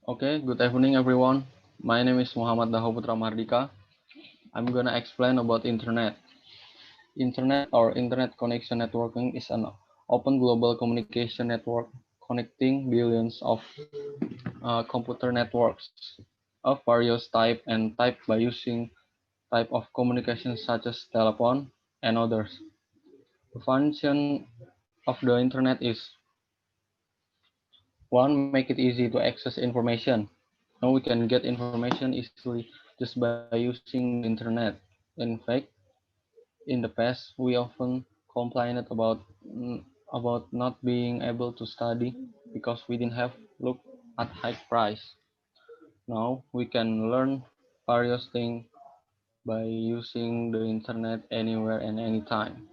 Okay, good evening everyone. My name is Muhammad Daho Putra Mardika. I'm gonna explain about internet. Internet or internet connection networking is an open global communication network connecting billions of computer networks of various type and type by using type of communication such as telephone and others. The function of the internet is one, make it easy to access information. Now we can get information easily just by using the internet. In fact, in the past, we often complained about not being able to study because we didn't have look at high price. Now we can learn various things by using the internet anywhere and anytime.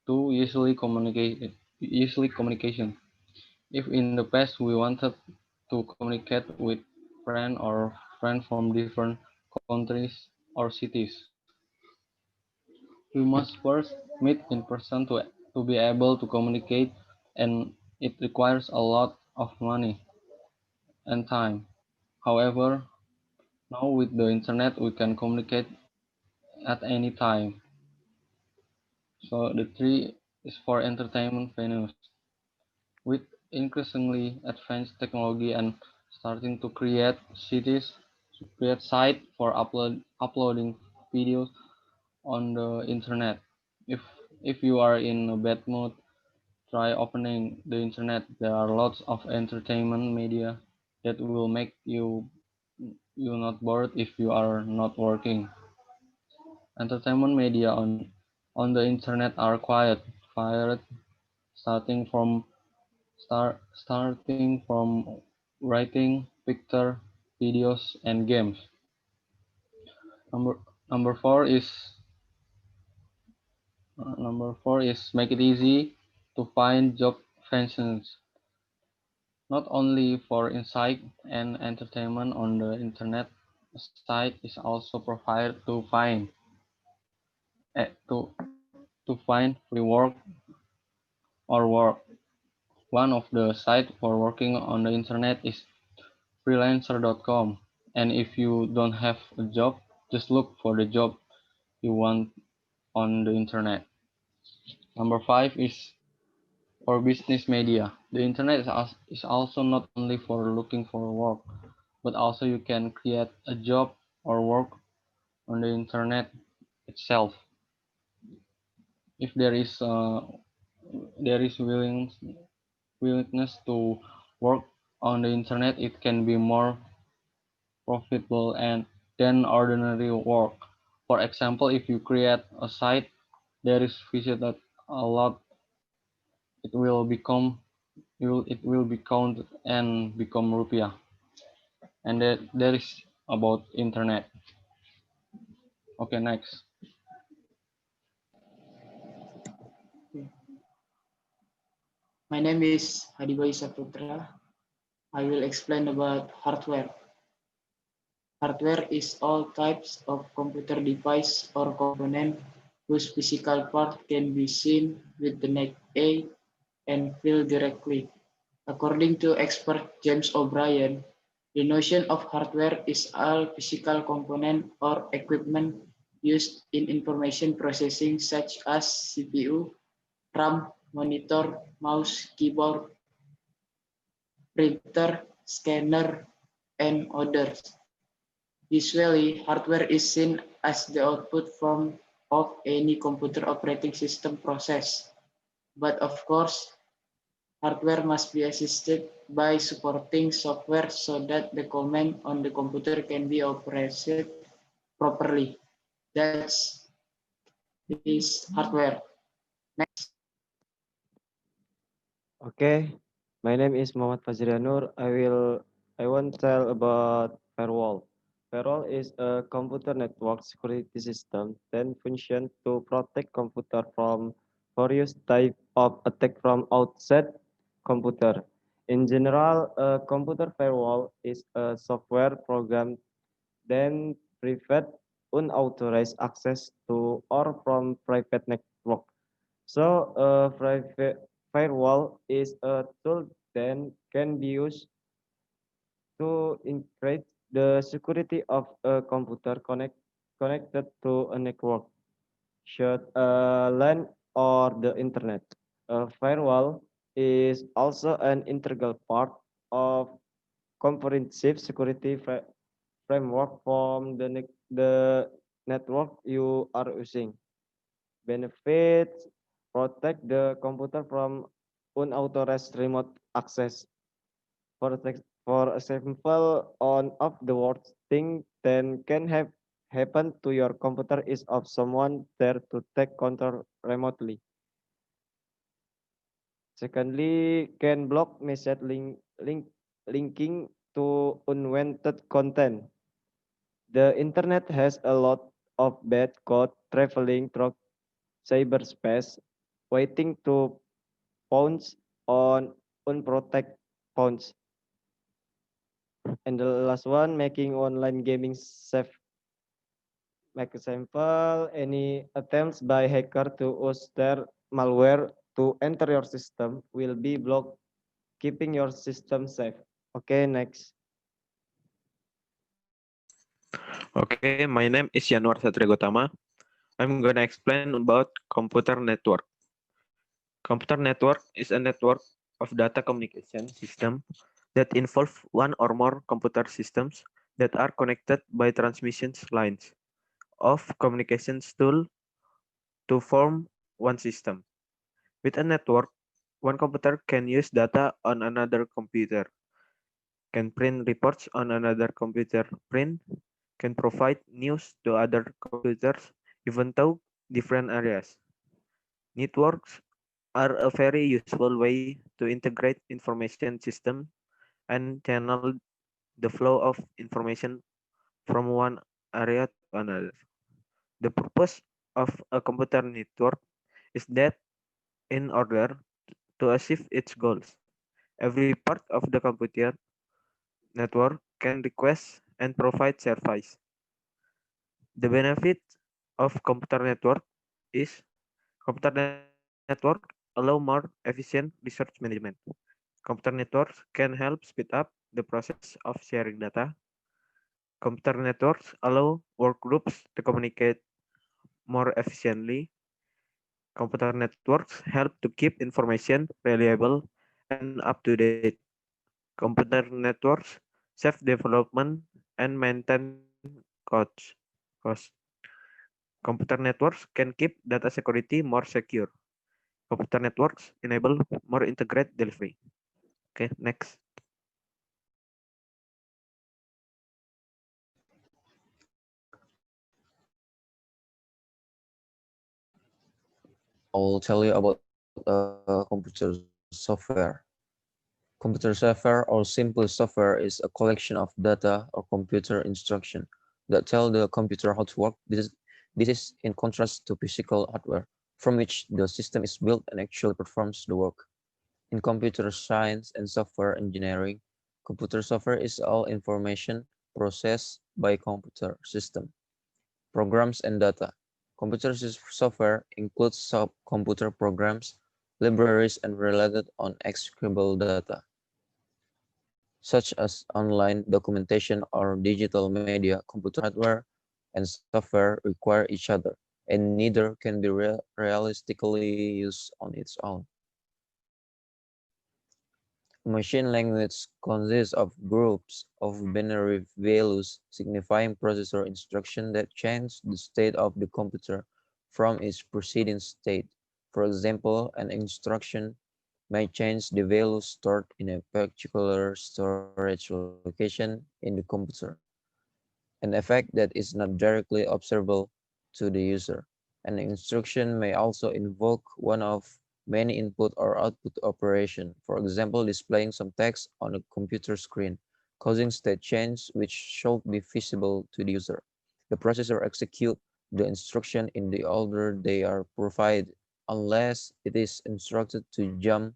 Two, usually communication. If in the past we wanted to communicate with friend from different countries or cities, we must first meet in person to be able to communicate, and it requires a lot of money and time. However, now with the internet we can communicate at any time. So the three is for entertainment venues. With increasingly advanced technology and starting to create site for uploading videos on the internet. If if you are in a bad mood, try opening the internet. There are lots of entertainment media that will make you not bored if you are not working. Entertainment media on the internet are quiet, starting from starting from writing, picture, videos, and games. Number number four is make it easy to find job vacancies. Not only for insight and entertainment on the internet, a site is also provided to find free work or work. One of the sites for working on the internet is freelancer.com. And if you don't have a job, just look for the job you want on the internet. Number five is for business media. The internet is also not only for looking for work, but also you can create a job or work on the internet itself. If there is willingness to work on the internet, it can be more profitable and than ordinary work. For example, if you create a site there is visited a lot, it will become it will be counted and become rupiah. And there is about internet. Okay, next. My name is Hadiboy Saputra. I will explain about hardware. Hardware is all types of computer device or component whose physical part can be seen with the naked eye and feel directly. According to expert James O'Brien, the notion of hardware is all physical component or equipment used in information processing such as CPU, RAM, monitor, mouse, keyboard, printer, scanner, and others. Usually, hardware is seen as the output form of any computer operating system process. But of course, hardware must be assisted by supporting software so that the command on the computer can be operated properly. That's is hardware. Next. Okay, my name is Muhammad Fazrianur. I want to tell about firewall. Firewall is a computer network security system that functions to protect computer from various type of attack from outside computer. In general, a computer firewall is a software program that prevent unauthorized access to or from private network. So a private firewall is a tool that can be used To increase the security of a computer connected to a network, should LAN or the internet. A firewall is also an integral part of comprehensive security framework from the network you are using. Benefits protect the computer from unauthorized remote access. For example, on of the worst thing then can have happen to your computer is of someone there to take control remotely. Secondly, can block message linking to unwanted content. The internet has a lot of bad code traveling through cyberspace, waiting to pounce on unprotected phones. And the last one, making online gaming safe. Make example, any attempts by hacker to use their malware to enter your system will be blocked, keeping your system safe. Okay, next. Okay, my name is Januar Satria Gotama. I'm gonna explain about computer network. Computer network is a network of data communication system that involve one or more computer systems that are connected by transmission lines of communications tool to form one system. With a network, one computer can use data on another computer, can print reports on another computer print, can provide news to other computers, even though different areas. Networks are a very useful way to integrate information system and channel the flow of information from one area to another. The purpose of a computer network is that in order to achieve its goals, every part of the computer network can request and provide service. The benefit of computer network is computer network allow more efficient research management. Computer networks can help speed up the process of sharing data. Computer networks allow work groups to communicate more efficiently. Computer networks help to keep information reliable and up to date. Computer networks save development and maintain costs. cost. Computer networks can keep data security more secure. Computer networks enable more integrated delivery. Okay, next. I'll tell you about computer software. Computer software, or simply software, is a collection of data or computer instruction that tell the computer how to work. This is in contrast to physical hardware, from which the system is built and actually performs the work. In computer science and software engineering, computer software is all information processed by computer system, programs, and data. Computer software includes sub-computer programs, libraries, and related on-executable data, such as online documentation or digital media. Computer hardware and software require each other, and neither can be realistically used on its own. Machine language consists of groups of binary values signifying processor instructions that change the state of the computer from its preceding state. For example, an instruction may change the value stored in a particular storage location in the computer, an effect that is not directly observable to the user. An instruction may also invoke one of many input or output operation, for example, displaying some text on a computer screen, causing state change which should be visible to the user. The processor executes the instruction in the order they are provided, unless it is instructed to jump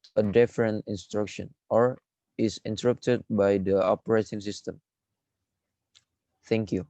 to a different instruction or is interrupted by the operating system. Thank you.